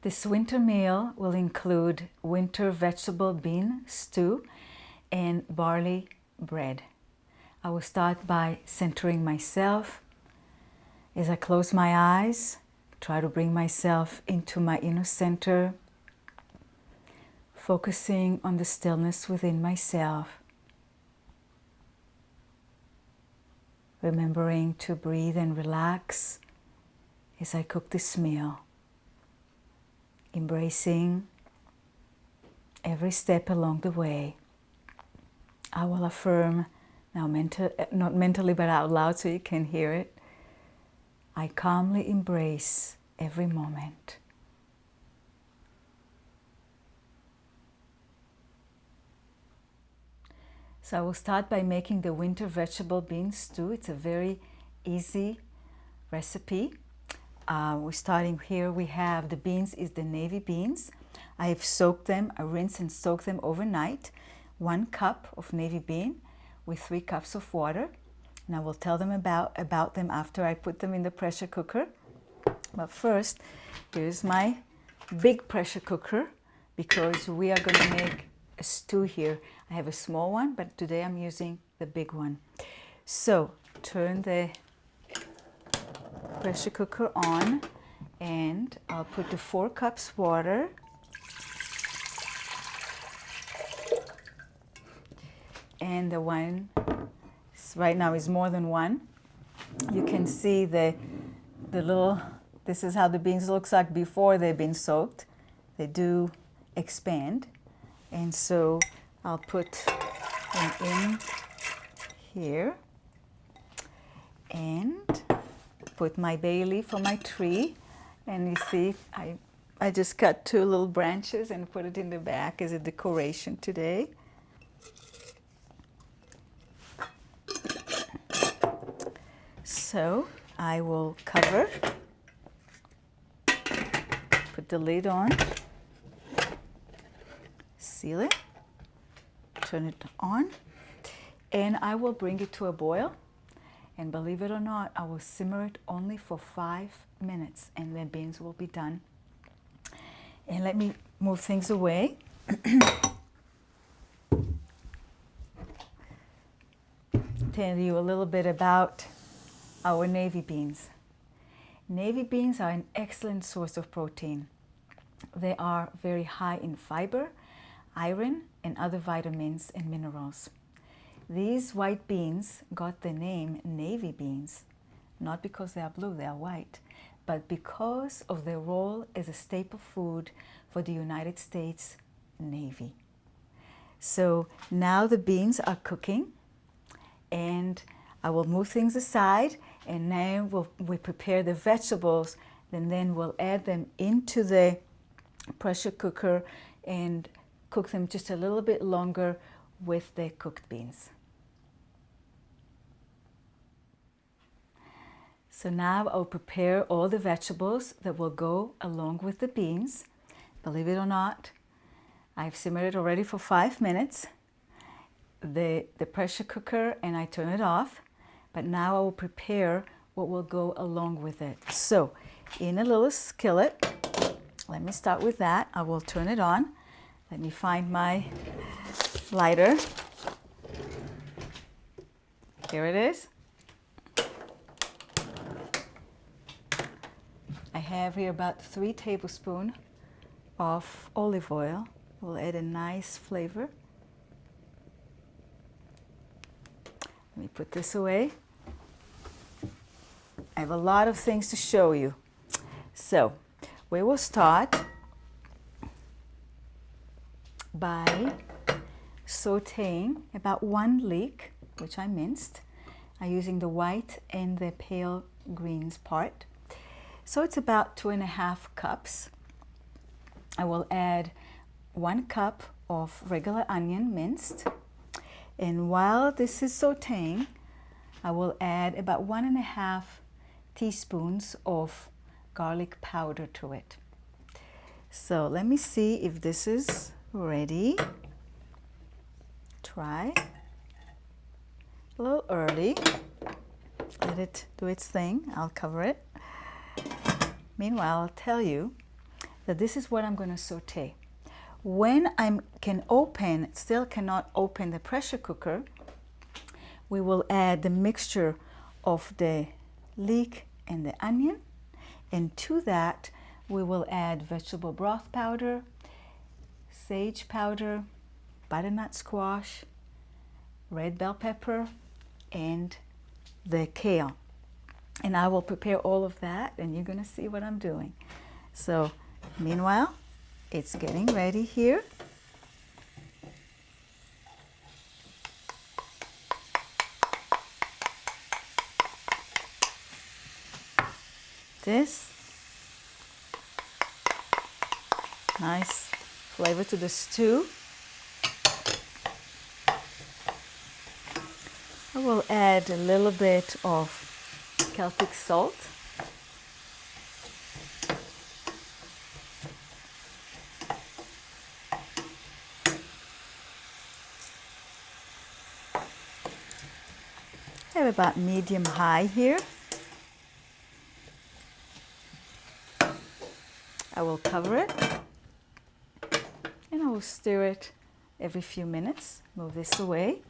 This winter meal will include winter vegetable bean stew and barley bread. I will start by centering myself. As I close my eyes, try to bring myself into my inner center, focusing on the stillness within myself, remembering to breathe and relax as I cook this meal, embracing every step along the way. I will affirm now, not mentally but out loud so you can hear it. I calmly embrace every moment. So I will start by making the winter vegetable bean stew. It's a very easy recipe. We're starting here. We have the beans is the navy beans. I have soaked them, I rinse and soak them overnight. 1 cup of navy bean with 3 cups of water. And I will tell them about them after I put them in the pressure cooker. But first, here's my big pressure cooker because we are going to make a stew here. I have a small one, but today I'm using the big one. So turn the pressure cooker on and I'll put the 4 cups water. And the one right now is more than 1. You can see the little, this is how the beans looks like before they've been soaked. They do expand. And so I'll put them in here and put my bay leaf on my tree. And you see, I just cut 2 little branches and put it in the back as a decoration today. So I will cover, put the lid on, seal it, turn it on, and I will bring it to a boil. And believe it or not, I will simmer it only for 5 minutes and the beans will be done. And let me move things away. Tell you a little bit about our navy beans. Navy beans are an excellent source of protein. They are very high in fiber, iron, and other vitamins and minerals. These white beans got the name navy beans, not because they are blue, they are white, but because of their role as a staple food for the United States Navy. So now the beans are cooking and I will move things aside and now we prepare the vegetables and then we'll add them into the pressure cooker and cook them just a little bit longer with the cooked beans. So now I'll prepare all the vegetables that will go along with the beans. Believe it or not, I've simmered it already for 5 minutes. The pressure cooker and I turn it off. But now I will prepare what will go along with it. So in a little skillet, let me start with that. I will turn it on. Let me find my lighter. Here it is. I have here about 3 tablespoons of olive oil. We'll add a nice flavor. Let me put this away. I have a lot of things to show you. So we will start by sauteing about 1 leek, which I minced. I'm using the white and the pale greens part. So it's about 2.5 cups. I will add 1 cup of regular onion minced. And while this is sauteing, I will add about 1.5 teaspoons of garlic powder to it. So let me see if this is ready. Try. A little early. Let it do its thing. I'll cover it. Meanwhile, I'll tell you that this is what I'm going to saute. When still cannot open the pressure cooker, we will add the mixture of the leek and the onion, and to that we will add vegetable broth powder, sage powder, butternut squash, red bell pepper, and the kale. And I will prepare all of that, and you're going to see what I'm doing. So meanwhile, it's getting ready here. This nice flavor to the stew. I will add a little bit of Celtic salt. I have about medium-high here. I will cover it and I will stir it every few minutes. Move this away.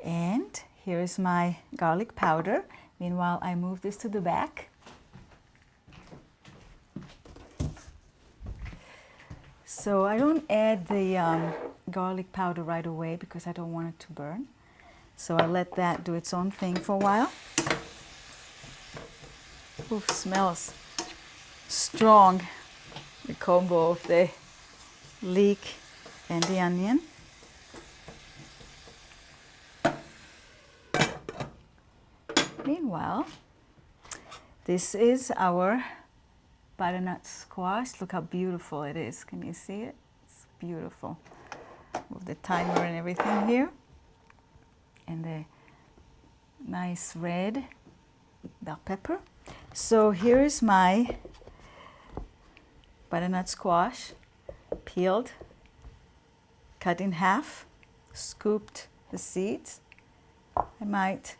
And here is my garlic powder. Meanwhile, I move this to the back. So I don't add the garlic powder right away because I don't want it to burn. So I let that do its own thing for a while. Ooh, smells strong. The combo of the leek and the onion. Meanwhile, this is our butternut squash. Look how beautiful it is. Can you see it? It's beautiful. With the timer and everything here. And the nice red bell pepper. So here is my butternut squash, peeled, cut in half, scooped the seeds. I might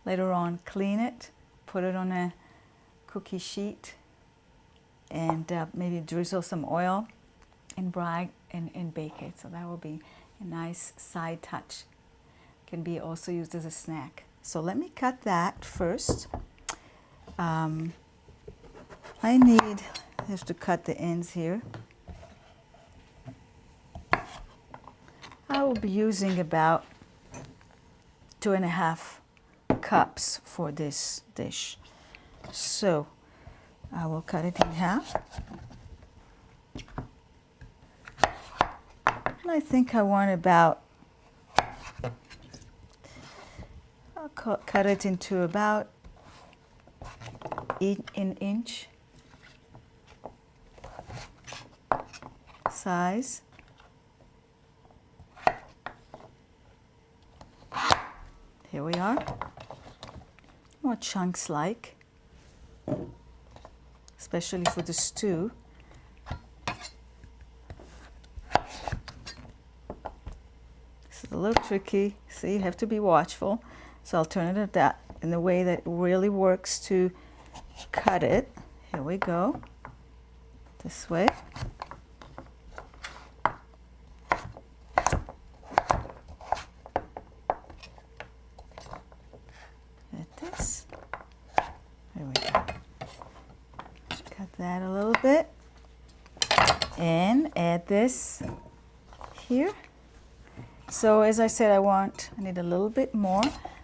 later on clean it, put it on a cookie sheet, and maybe drizzle some oil and and bake it. So that will be a nice side touch. Can be also used as a snack. So let me cut that first. I have to cut the ends here. I will be using about 2.5 cups for this dish. So I will cut it in half. And I think I want about, I'll cut it into about an inch size. Here we are. More chunks like, especially for the stew. This is a little tricky, so you have to be watchful. So I'll turn it at that in the way that really works to cut it. Here we go. This way. Like this. There we go. Cut that a little bit. And add this here. So as I said, I need a little bit more.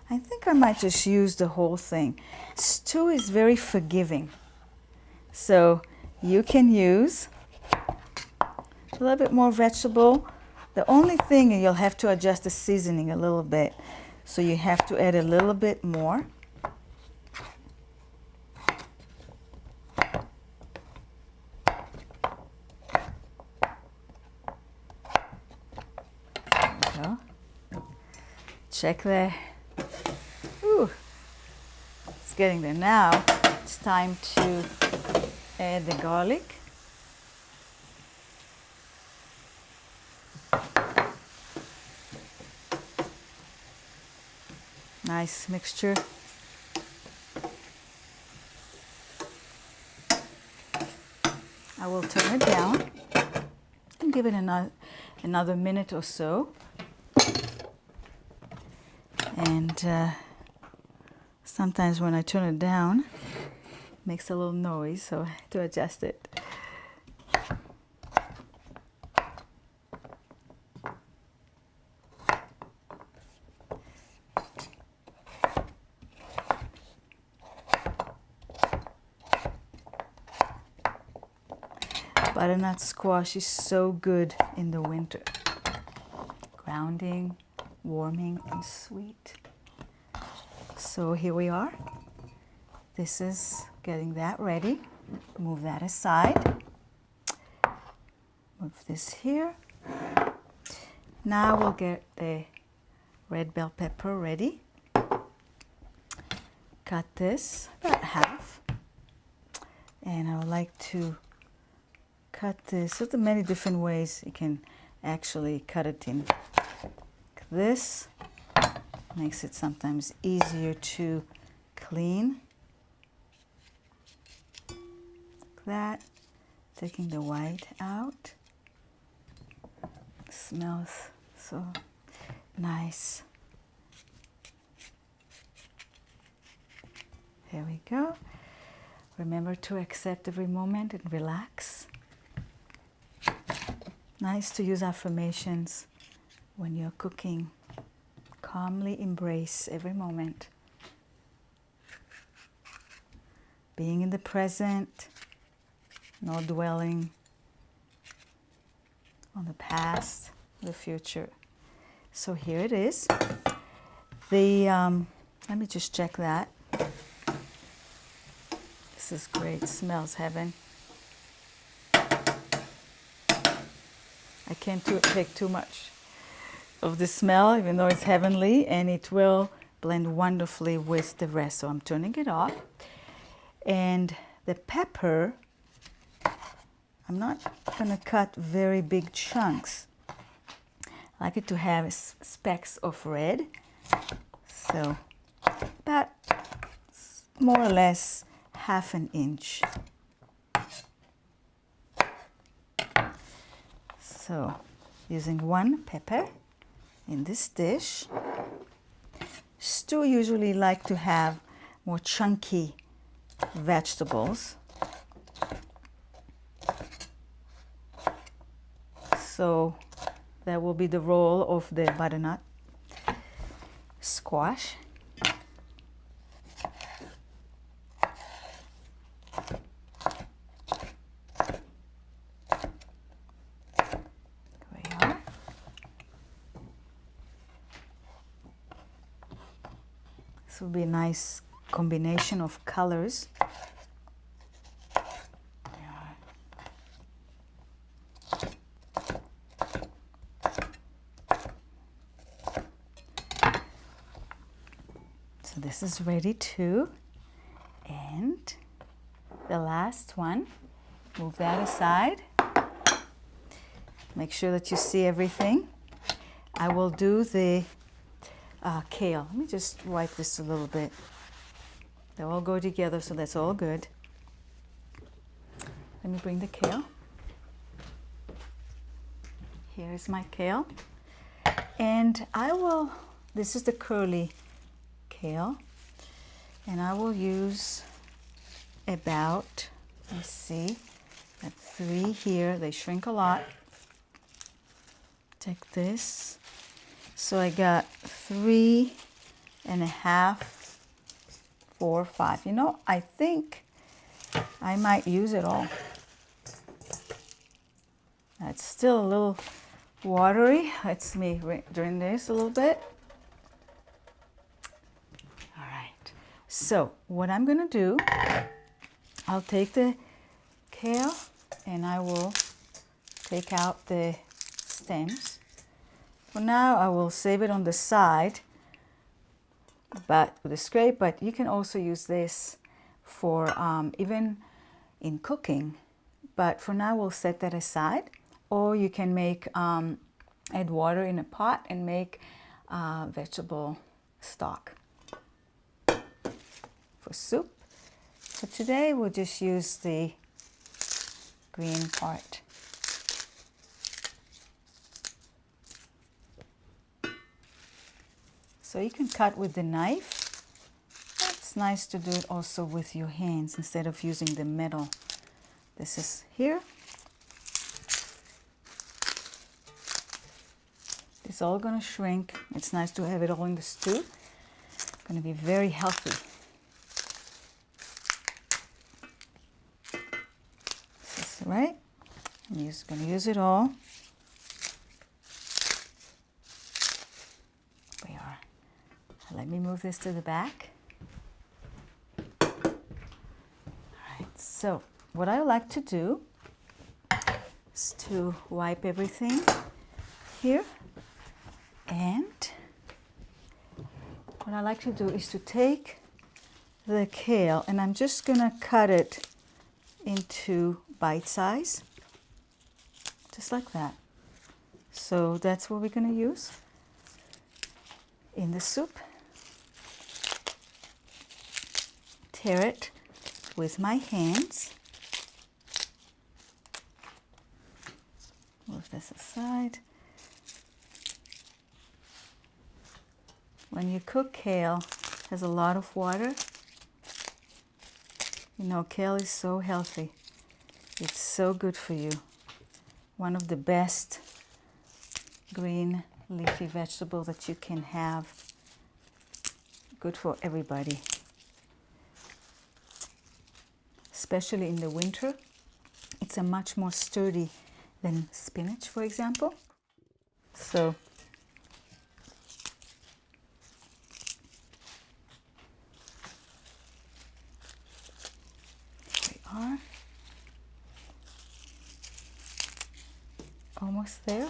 I think I might just use the whole thing. Stew is very forgiving. So you can use a little bit more vegetable. The only thing, you'll have to adjust the seasoning a little bit. So you have to add a little bit more. There we go. Check the, ooh, it's getting there now. It's time to add the garlic. Nice mixture. I will turn it down and give it another minute or so. And sometimes when I turn it down, it makes a little noise, so I have to adjust it. Butternut squash is so good in the winter. Grounding, warming, and sweet. So here we are. This is getting that ready. Move that aside. Move this here. Now we'll get the red bell pepper ready. Cut this about half. And I would like to cut this. So there are many different ways you can actually cut it in. This makes it sometimes easier to clean. Like that. Taking the white out. Smells so nice. Here we go. Remember to accept every moment and relax. Nice to use affirmations when you're cooking. Calmly embrace every moment. Being in the present, no dwelling on the past, the future. So here it is. Let me just check that. This is great. Smells heaven. I can't take too much of the smell, even though it's heavenly, and it will blend wonderfully with the rest. So I'm turning it off. And the pepper, I'm not going to cut very big chunks. I like it to have specks of red. So about more or less half an inch. So using one pepper in this dish. Stew usually like to have more chunky vegetables. So that will be the role of the butternut squash. This will be a nice combination of colors. So this is ready too. And the last one, move that aside. Make sure that you see everything. I will do the kale. Let me just wipe this a little bit. They all go together, so that's all good. Let me bring the kale. Here is my kale. And I will, this is the curly kale, and I will use about, let's see, I have 3 here. They shrink a lot. Take this. So I got 3.5, 4, 5. You know, I think I might use it all. It's still a little watery. Let's me drain this a little bit. All right. So what I'm going to do, I'll take the kale and I will take out the stems. For now, I will save it on the side, but with a scrape. But you can also use this for even in cooking. But for now, we'll set that aside. Or you can make add water in a pot and make vegetable stock for soup. So today we'll just use the green part. So you can cut with the knife. It's nice to do it also with your hands instead of using the metal. This is here. It's all going to shrink. It's nice to have it all in the stew. It's going to be very healthy. This is right. I'm just going to use it all. We are. Let me move this to the back. All right. So what I like to do is to wipe everything here. And what I like to do is to take the kale and I'm just going to cut it into bite size, just like that. So that's what we're going to use in the soup. Tear it with my hands. Move this aside. When you cook kale, it has a lot of water. You know, kale is so healthy. It's so good for you. One of the best green leafy vegetables that you can have. Good for everybody. Especially in the winter. It's a much more sturdy than spinach, for example. So are almost there.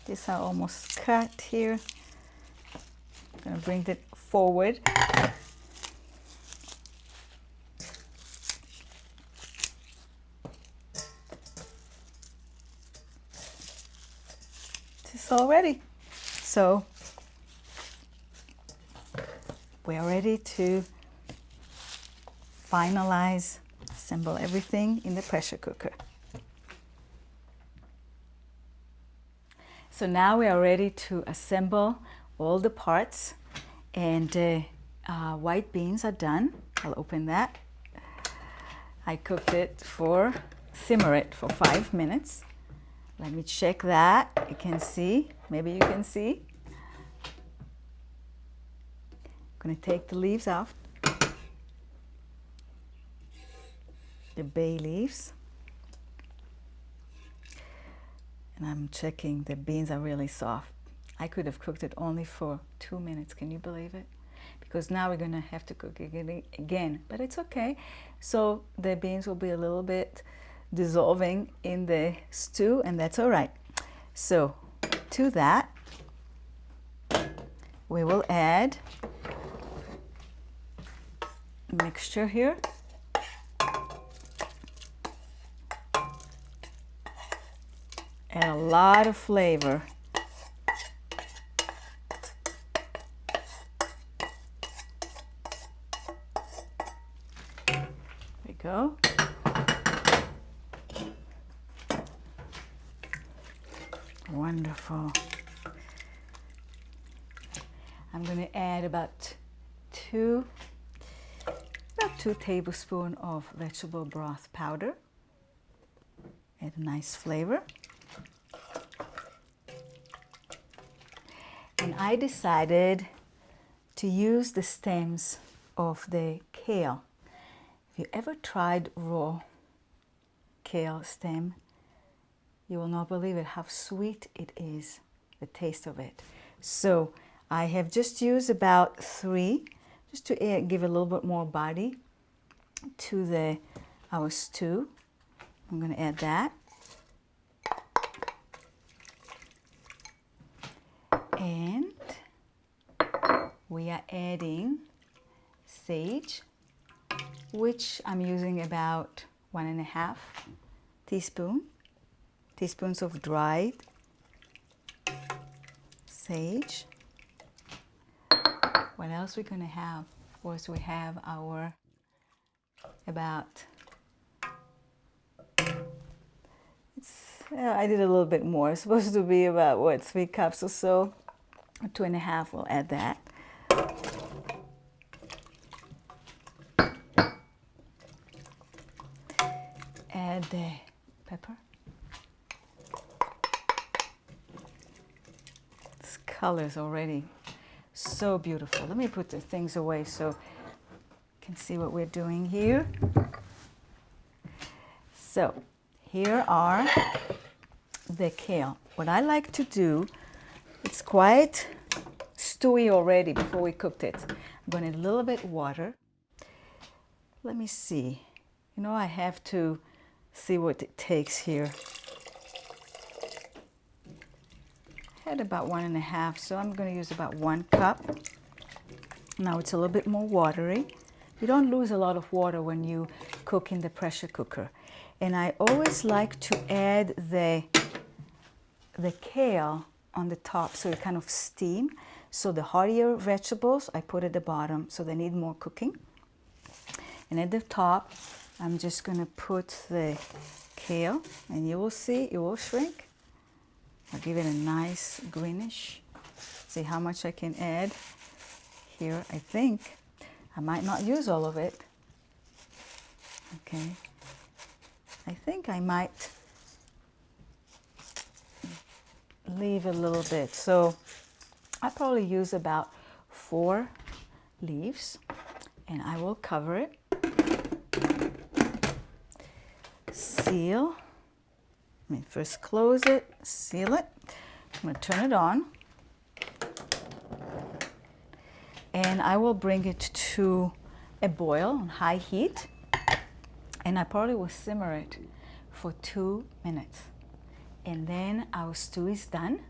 These are almost cut here. I'm going to bring it forward. This is all ready. So we are ready to finalize, assemble everything in the pressure cooker. So now we are ready to assemble all the parts, and white beans are done. I'll open that. I cooked it simmer it for 5 minutes. Let me check that. You can see, maybe you can see. I'm going to take the leaves off. The bay leaves, and I'm checking the beans are really soft. I could have cooked it only for 2 minutes. Can you believe it? Because now we're gonna have to cook it again, but it's okay. So the beans will be a little bit dissolving in the stew, and that's all right. So to that we will add a mixture here. And a lot of flavor. There we go. Wonderful. I'm going to add about 2 tablespoons of vegetable broth powder. Add a nice flavor. And I decided to use the stems of the kale. If you ever tried raw kale stem, you will not believe it how sweet it is, the taste of it. So I have just used about 3, just to give a little bit more body to our stew. I'm going to add that. And we are adding sage, which I'm using about 1.5 teaspoons of dried sage. What else we're going to have? Of course, we have our about Yeah, I did a little bit more. It's supposed to be about, what, 3 cups or so? 2.5, we'll add that. Add the pepper. This color is already so beautiful. Let me put the things away so you can see what we're doing here. So here are the kale. What I like to do, it's quite stewy already before we cooked it. I'm going to add a little bit water. Let me see. You know, I have to see what it takes here. I had about 1.5, so I'm going to use about 1 cup. Now it's a little bit more watery. You don't lose a lot of water when you cook in the pressure cooker. And I always like to add the kale on the top so it kind of steam. So the heartier vegetables I put at the bottom, so they need more cooking. And at the top, I'm just going to put the kale, and you will see it will shrink. I'll give it a nice greenish. See how much I can add here. I think I might not use all of it. Okay. I think I might leave a little bit. So I probably use about 4 leaves, and I will cover it. Seal. Let me first close it, seal it. I'm going to turn it on. And I will bring it to a boil on high heat. And I probably will simmer it for 2 minutes. And then our stew is done.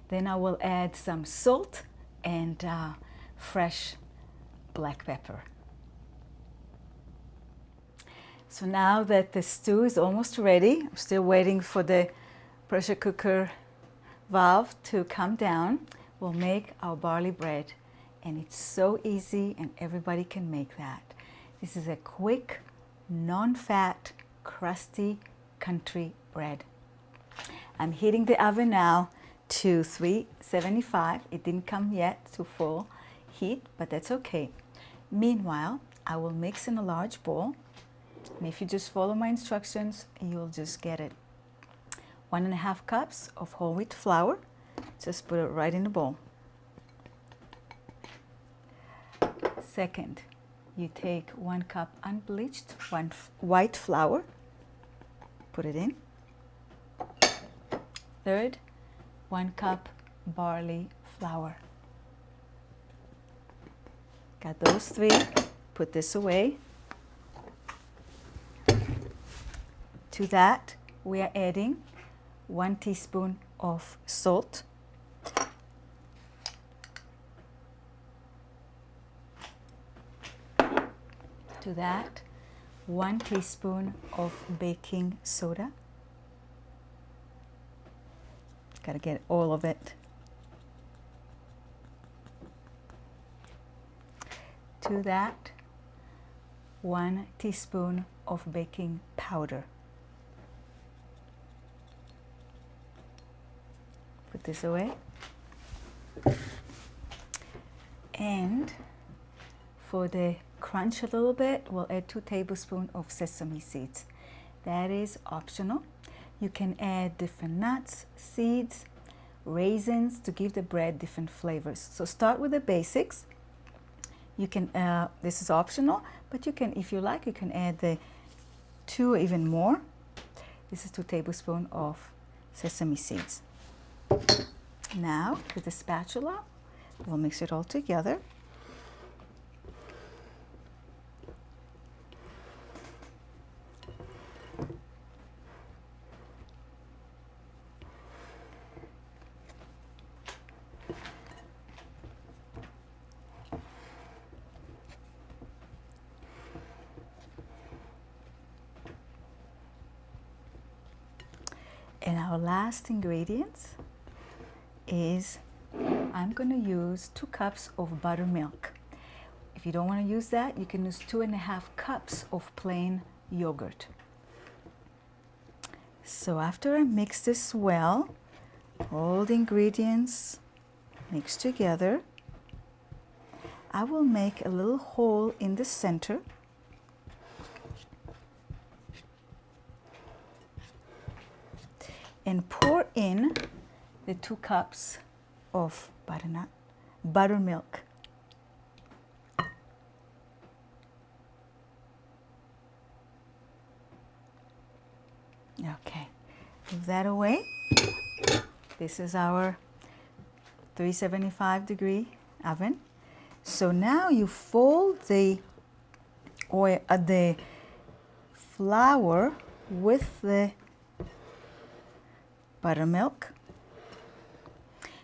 Then I will add some salt and fresh black pepper. So now that the stew is almost ready, I'm still waiting for the pressure cooker valve to come down. We'll make our barley bread, and it's so easy and everybody can make that. This is a quick, non-fat, crusty country bread. I'm heating the oven now to 375. It didn't come yet to full heat, but that's okay. Meanwhile, I will mix in a large bowl. And if you just follow my instructions, you'll just get it. 1.5 cups of whole wheat flour. Just put it right in the bowl. Second, you take 1 cup unbleached white flour. Put it in. Third, 1 cup barley flour. Got those 3. Put this away. To that, we are adding 1 teaspoon of salt. To that, 1 teaspoon of baking soda. Got to get all of it. To that, 1 teaspoon of baking powder. Put this away. And for the crunch a little bit, we'll add 2 tablespoons of sesame seeds. That is optional. You can add different nuts, seeds, raisins to give the bread different flavors. So start with the basics. You can, this is optional, but you can, if you like, you can add the 2 or even more. This is 2 tablespoons of sesame seeds. Now, with the spatula, we'll mix it all together. And our last ingredients is I'm going to use 2 cups of buttermilk. If you don't want to use that, you can use 2.5 cups of plain yogurt. So after I mix this well, all the ingredients mixed together, I will make a little hole in the center. And pour in the 2 cups of buttermilk. Okay, move that away. This is our 375-degree oven. So now you fold the flour with the buttermilk,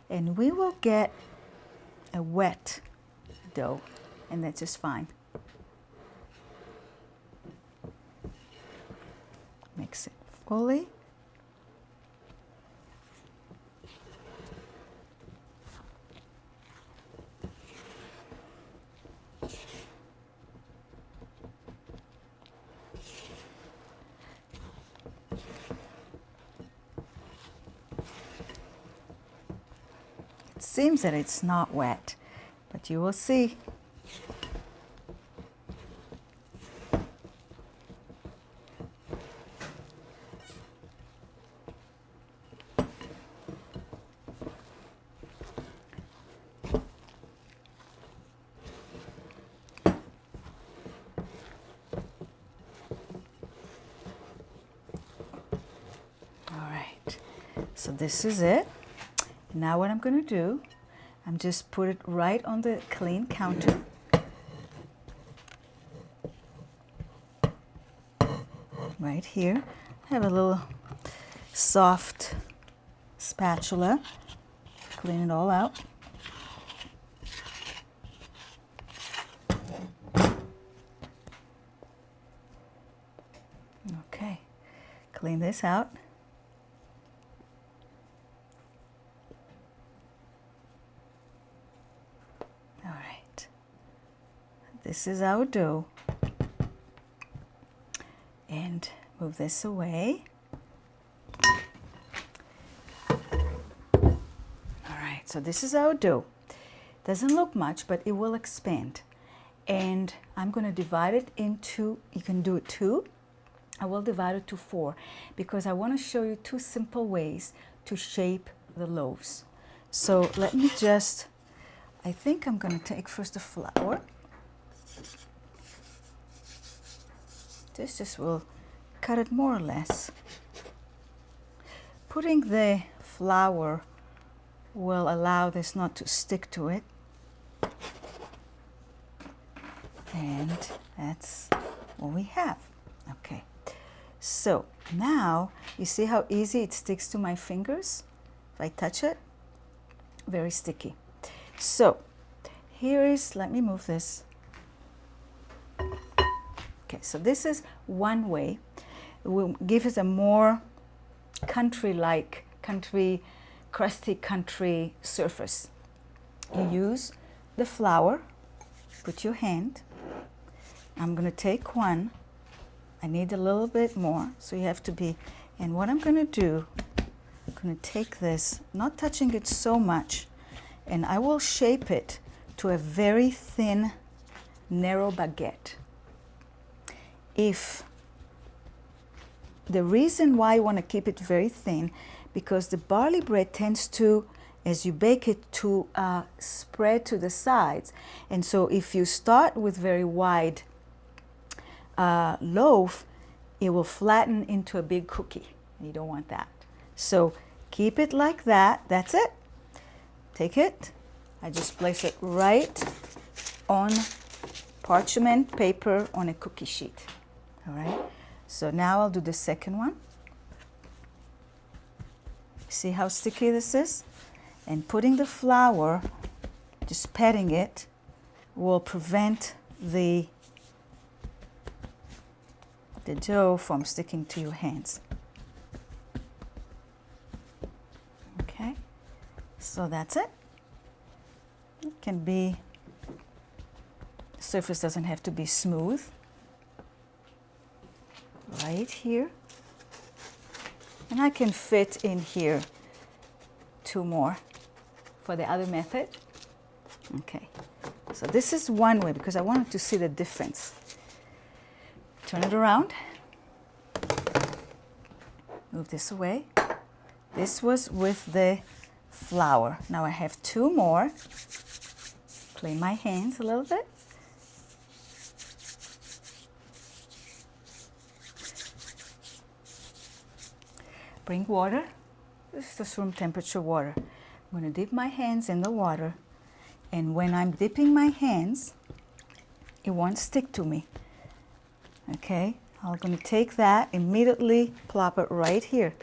and we will get a wet dough, and that's just fine. Mix it fully. It seems that it's not wet, but you will see. So this is it. Now what I'm going to do, I'm just put it right on the clean counter. Right here. I have a little soft spatula. Clean it all out. Okay, clean this out. This is our dough, and move this away. All right, so this is our dough. Doesn't look much, but it will expand. And I'm going to divide it into, you can do it 2. I will divide it to 4 because I want to show you 2 simple ways to shape the loaves. So let me just, I think I'm going to take first the flour. This just will cut it more or less. Putting the flour will allow this not to stick to it. And that's what we have. Okay, so now you see how easy it sticks to my fingers? If I touch it, very sticky. So here is, let me move this. Okay, so this is one way. It will give us a more country-like, crusty country surface. You use the flour, put your hand. I'm going to take one. I need a little bit more, so you have to be, and what I'm going to do, I'm going to take this, not touching it so much, and I will shape it to a very thin, narrow baguette. If the reason why I want to keep it very thin, because the barley bread tends to, as you bake it, to spread to the sides. And so if you start with very wide loaf, it will flatten into a big cookie. You don't want that. So keep it like that. That's it. Take it. I just place it right on parchment paper on a cookie sheet. All right, so now I'll do the second one. See how sticky this is? And putting the flour, just patting it, will prevent the dough from sticking to your hands. Okay, so that's it. It can be, the surface doesn't have to be smooth. Right here. And I can fit in here 2 more for the other method. Okay, so this is one way because I wanted to see the difference. Turn it around. Move this away. This was with the flour. Now I have 2 more. Clean my hands a little bit. Bring water. This is just room temperature water. I'm going to dip my hands in the water, and when I'm dipping my hands, it won't stick to me. Okay, I'm going to take that, immediately plop it right here.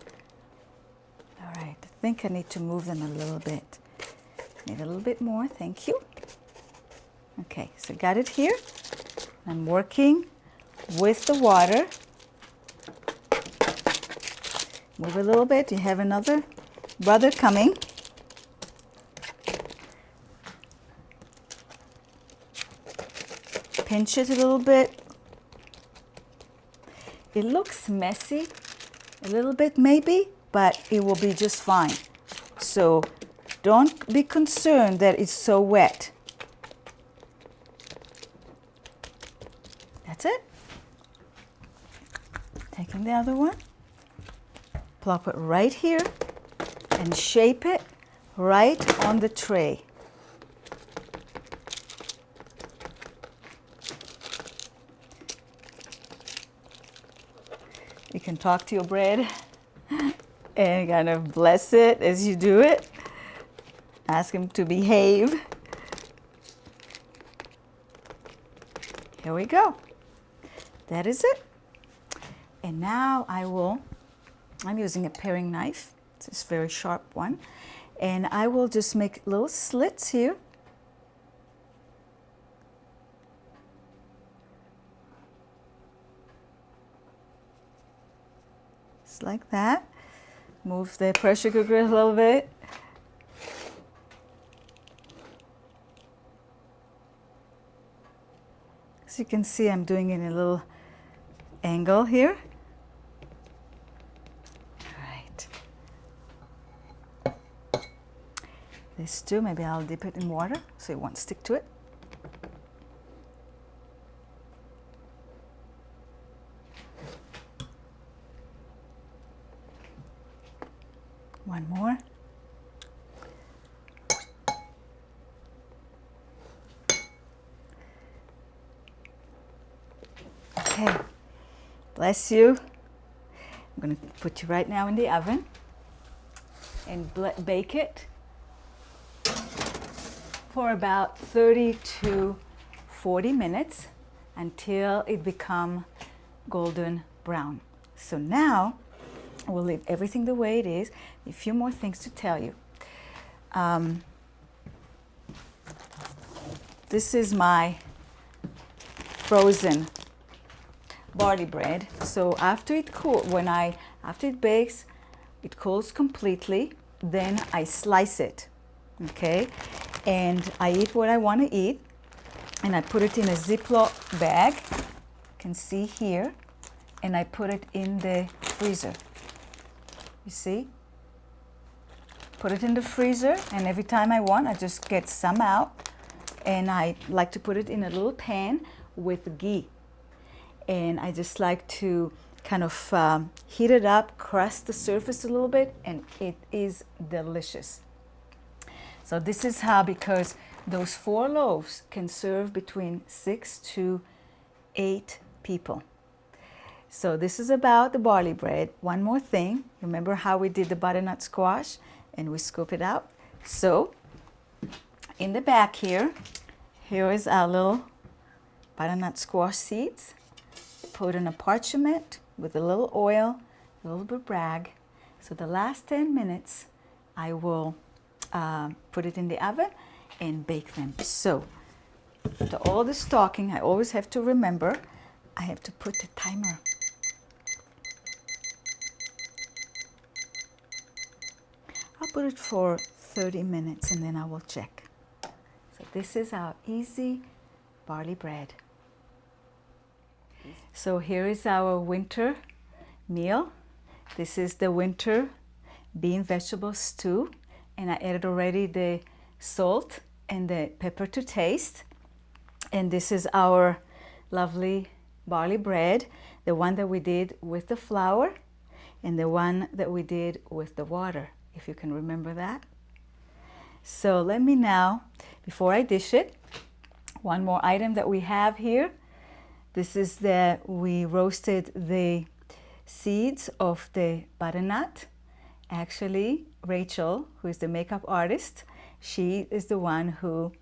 All right, I think I need to move them a little bit. Need a little bit more, thank you. Okay, so got it here. I'm working with the water. Move a little bit. You have another brother coming. Pinch it a little bit. It looks messy, a little bit maybe, but it will be just fine. So don't be concerned that it's so wet. That's it. Taking the other one. Plop it right here and shape it right on the tray. You can talk to your bread and kind of bless it as you do it. Ask him to behave. Here we go. That is it. And now I'm using a paring knife. It's this very sharp one. And I will just make little slits here. Just like that. Move the pressure cooker a little bit. As you can see, I'm doing it in a little angle here. This too, maybe I'll dip it in water so it won't stick to it. One more. Okay, bless you. I'm going to put you right now in the oven and bake it for about 30 to 40 minutes until it becomes golden brown. So now we'll leave everything the way it is. A few more things to tell you. This is my frozen barley bread. So after it after it bakes, it cools completely. Then I slice it. Okay. And I eat what I want to eat, and I put it in a Ziploc bag, you can see here, and I put it in the freezer. You see? Put it in the freezer, and every time I want, I just get some out, and I like to put it in a little pan with ghee. And I just like to kind of heat it up, crust the surface a little bit, and it is delicious. So this is how, because those 4 loaves can serve between 6 to 8 people. So this is about the barley bread. One more thing, remember how we did the butternut squash and we scoop it out? So in the back here is our little butternut squash seeds. Put in a parchment with a little oil, a little bit of brag. So the last 10 minutes I will put it in the oven and bake them. So to all this talking, I always have to remember I have to put the timer. I'll put it for 30 minutes and then I will check. So this is our easy barley bread. So here is our winter meal. This is the winter bean vegetable stew, and I added already the salt and the pepper to taste. And this is our lovely barley bread, the one that we did with the flour and the one that we did with the water, if you can remember that. So let me now, before I dish it, one more item that we have here. This is we roasted the seeds of the butternut. Actually, Rachel, who is the makeup artist, she is the one who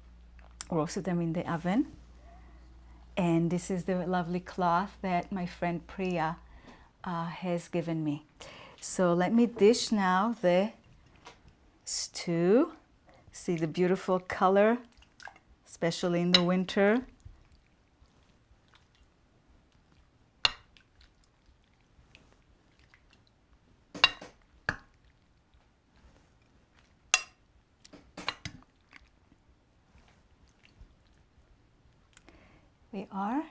roasted them in the oven. And this is the lovely cloth that my friend Priya has given me. So let me dish now the stew. See the beautiful color, especially in the winter. We are.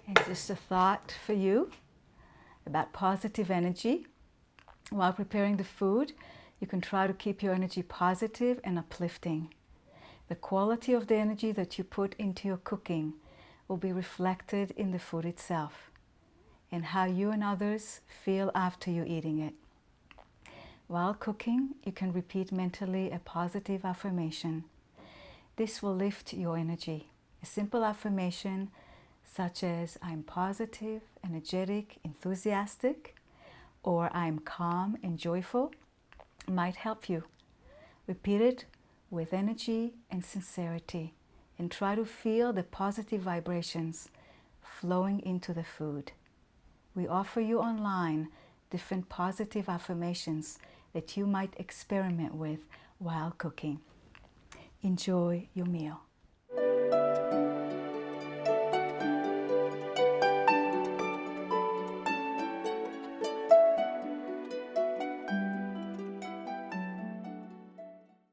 And just a thought for you about positive energy. While preparing the food, you can try to keep your energy positive and uplifting. The quality of the energy that you put into your cooking will be reflected in the food itself and how you and others feel after you eating it. While cooking, you can repeat mentally a positive affirmation. This will lift your energy. A simple affirmation such as I'm positive, energetic, enthusiastic, or I'm calm and joyful might help you. Repeat it with energy and sincerity and try to feel the positive vibrations flowing into the food. We offer you online different positive affirmations that you might experiment with while cooking. Enjoy your meal.